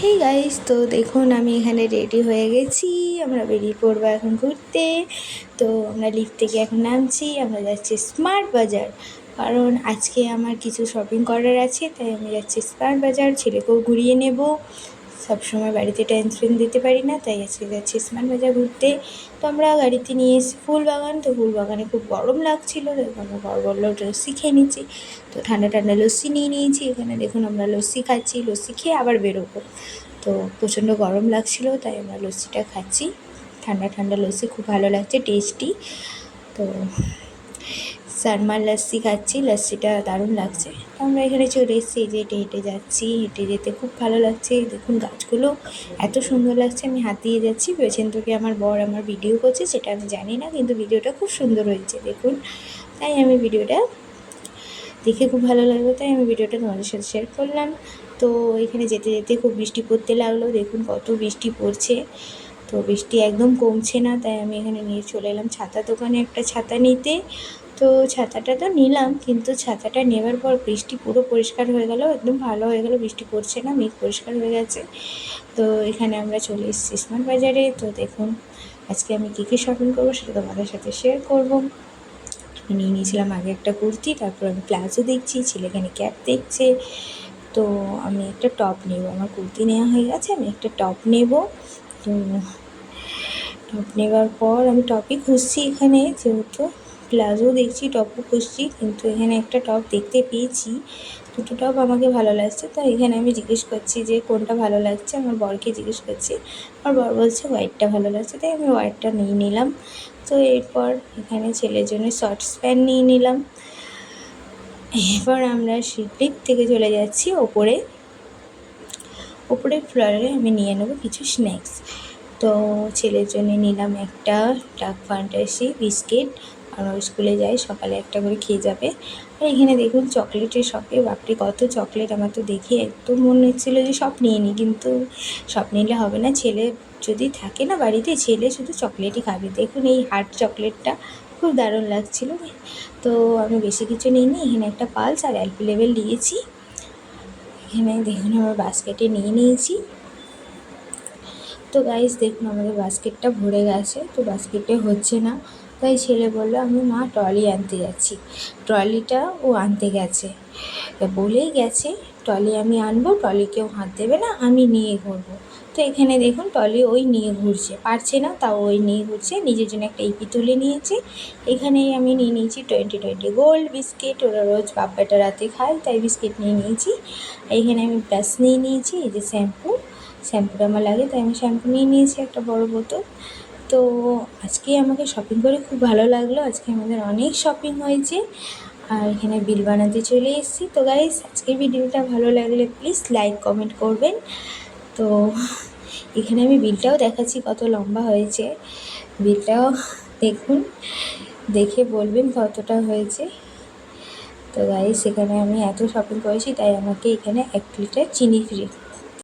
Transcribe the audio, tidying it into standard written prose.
Hey guys, তো দেখুন আমি এখানে রেডি হয়ে গেছি। আমরা বেরিয়ে পড়বো এখন ঘুরতে। তো আমরা লিফট থেকে এখন নামছি, আমরা যাচ্ছি স্মার্ট বাজার। কারণ আজকে আমার কিছু শপিং করার আছে, তাই আমি যাচ্ছি স্মার্ট বাজার। ছেলেকেও ঘুরিয়ে নেব, সবসময় বাড়িতে টাইম স্পেন্ড দিতে পারি না, তাই আজকে যাচ্ছি স্মার্ট বাজার ঘুরতে। তো আমরা গাড়িতে নিয়ে এসেছি ফুলবাগান। তো ফুলবাগানে খুব গরম লাগছিলো, দেখুন আমার বর বললো লস্যি খেয়ে নিচ্ছি। তো ঠান্ডা ঠান্ডা লস্যি নিয়ে নিয়েছি। এখানে দেখুন আমরা লস্যি খাচ্ছি, লস্যি খেয়ে আবার বেরোবো। তো প্রচণ্ড গরম লাগছিলো, তাই আমরা লস্যিটা খাচ্ছি। ঠান্ডা ঠান্ডা লস্যি খুব ভালো লাগছে, টেস্টি। তো শর্মার লস্যি খাচ্ছি, লস্যিটা দারুণ লাগছে। তো আমরা এখানে চলে এসেছি, এই যে হেঁটে হেঁটে যাচ্ছি। হেঁটে যেতে খুব ভালো লাগছে, দেখুন গাছগুলো এত সুন্দর লাগছে। আমি হাত দিয়ে যাচ্ছি, পেছন থেকে আমার বর আমার ভিডিও করছে, সেটা আমি জানি না, কিন্তু ভিডিওটা খুব সুন্দর হয়েছে দেখুন। তাই আমি ভিডিওটা দেখে খুব ভালো লাগলো, তাই আমি ভিডিওটা তোমাদের সাথে শেয়ার করলাম। তো এখানে যেতে যেতে খুব বৃষ্টি পড়তে লাগলো, দেখুন কত বৃষ্টি পড়ছে। তো বৃষ্টি একদম কমছে না, তাই আমি এখানে নিয়ে চলে এলাম ছাতা দোকানে একটা ছাতা নিতে। তো ছাতাটা তো নিলাম, কিন্তু ছাতাটা নেওয়ার পর বৃষ্টি পুরো পরিষ্কার হয়ে গেল, একদম ভালো হয়ে গেল, বৃষ্টি পড়ছে না, মেঘ পরিষ্কার হয়ে গেছে। তো এখানে আমরা চলে এসেছি স্মার্ট বাজারে। তো দেখুন আজকে আমি কী কী শপিং করবো সেটা তোমাদের সাথে শেয়ার করবো। আমি নিয়ে নিয়েছিলাম আগে একটা কুর্তি, তারপর আমি প্লাজো দেখছি, ছেলে এখানে ক্যাপ দেখছে। তো আমি একটা টপ নেব, আমার কুর্তি নেওয়া হয়ে গেছে, আমি একটা টপ নেব। তো টপ নেওয়ার পর আমি টপই খুঁজছি এখানে, যেহেতু প্লাজো দেখছি টপও খুঁজছি, কিন্তু এখানে একটা টপ দেখতে পেয়েছি। দুটো টপ আমাকে ভালো লাগছে, তাই এখানে আমি জিজ্ঞেস করছি যে কোনটা ভালো লাগছে, আমার বরকে জিজ্ঞেস করছি। আমার বর বলছে হোয়াইটটা ভালো লাগছে, তাই আমি হোয়াইটটা নিয়ে নিলাম। তো এরপর এখানে ছেলের জন্য শর্টস প্যান্ট নিয়ে নিলাম। এরপর আমরা শিল্পিক থেকে চলে যাচ্ছি ওপরে ফ্লোরে আমি নিয়ে নেব কিছু স্ন্যাক্স। তো ছেলের জন্য নিলাম একটা ডার্ক ফ্যান্টাসি বিস্কিট, আমরা স্কুলে যাই, সকালে একটা করে খেয়ে যাবে। আর এখানে দেখুন চকলেটের শপে, বাপরে কত চকলেট! আমার তো দেখে একদম মনে হচ্ছিলো যে সব নিয়ে নিই, কিন্তু সব নিলে হবে না, ছেলে যদি থাকে না বাড়িতে, ছেলে শুধু চকলেটই খাবে। দেখুন এই হার্ট চকলেটটা খুব দারুণ লাগছিলো। তো আমি বেশি কিছু নিইনি, এখানে একটা পালস আর অ্যালপেলেবেল নিয়েছি। এখানে দেখুন আমার বাস্কেটে নিয়ে নিয়েছি। তো গাইস দেখুন আমাদের বাস্কেটটা ভরে গেছে, তো বাস্কেটে হচ্ছে না, তাই ছেলে বললো আমি মা ট্রলি আনতে যাচ্ছি। ট্রলিটা ও আনতে গেছে, বলেই গেছে ট্রলি আমি আনবো, ট্রলি কেউ হাত দেবে না, আমি নিয়ে ঘুরবো। তো এখানে দেখুন ট্রলি ওই নিয়ে ঘুরছে, পারছে না তাও ওই নিয়ে ঘুরছে, নিজের জন্য একটা ইপি তুলে নিয়েছে। এখানেই আমি নিয়ে নিয়েছি 2020 গোল্ড বিস্কিট, ওরা রোজ বাপ্পাটা রাতে খায়, তাই বিস্কিট নিয়ে নিয়েছি। এইখানে আমি ব্রাশ নিয়ে নিয়েছি, এই যে শ্যাম্পুটা আমার লাগে, তাই আমি শ্যাম্পু নিয়ে নিয়েছি একটা বড় বোতল। তো আজকে আমাকে শপিং করে খুব ভালো লাগলো, আজকে আমাদের অনেক শপিং হয়েছে। আর এখানে বিল বানাতে চলে এসেছি। তো গাইস আজকের ভিডিওটা ভালো লাগলে প্লিজ লাইক কমেন্ট করবেন। তো এখানে আমি বিলটাও দেখাচ্ছি কত লম্বা হয়েছে, বিলটাও দেখুন, দেখে বলবেন কতটা হয়েছে। তো গাইস এখানে আমি এত শপিং করেছি, তাই আমাকে এখানে 1 লিটার চিনি ফ্রি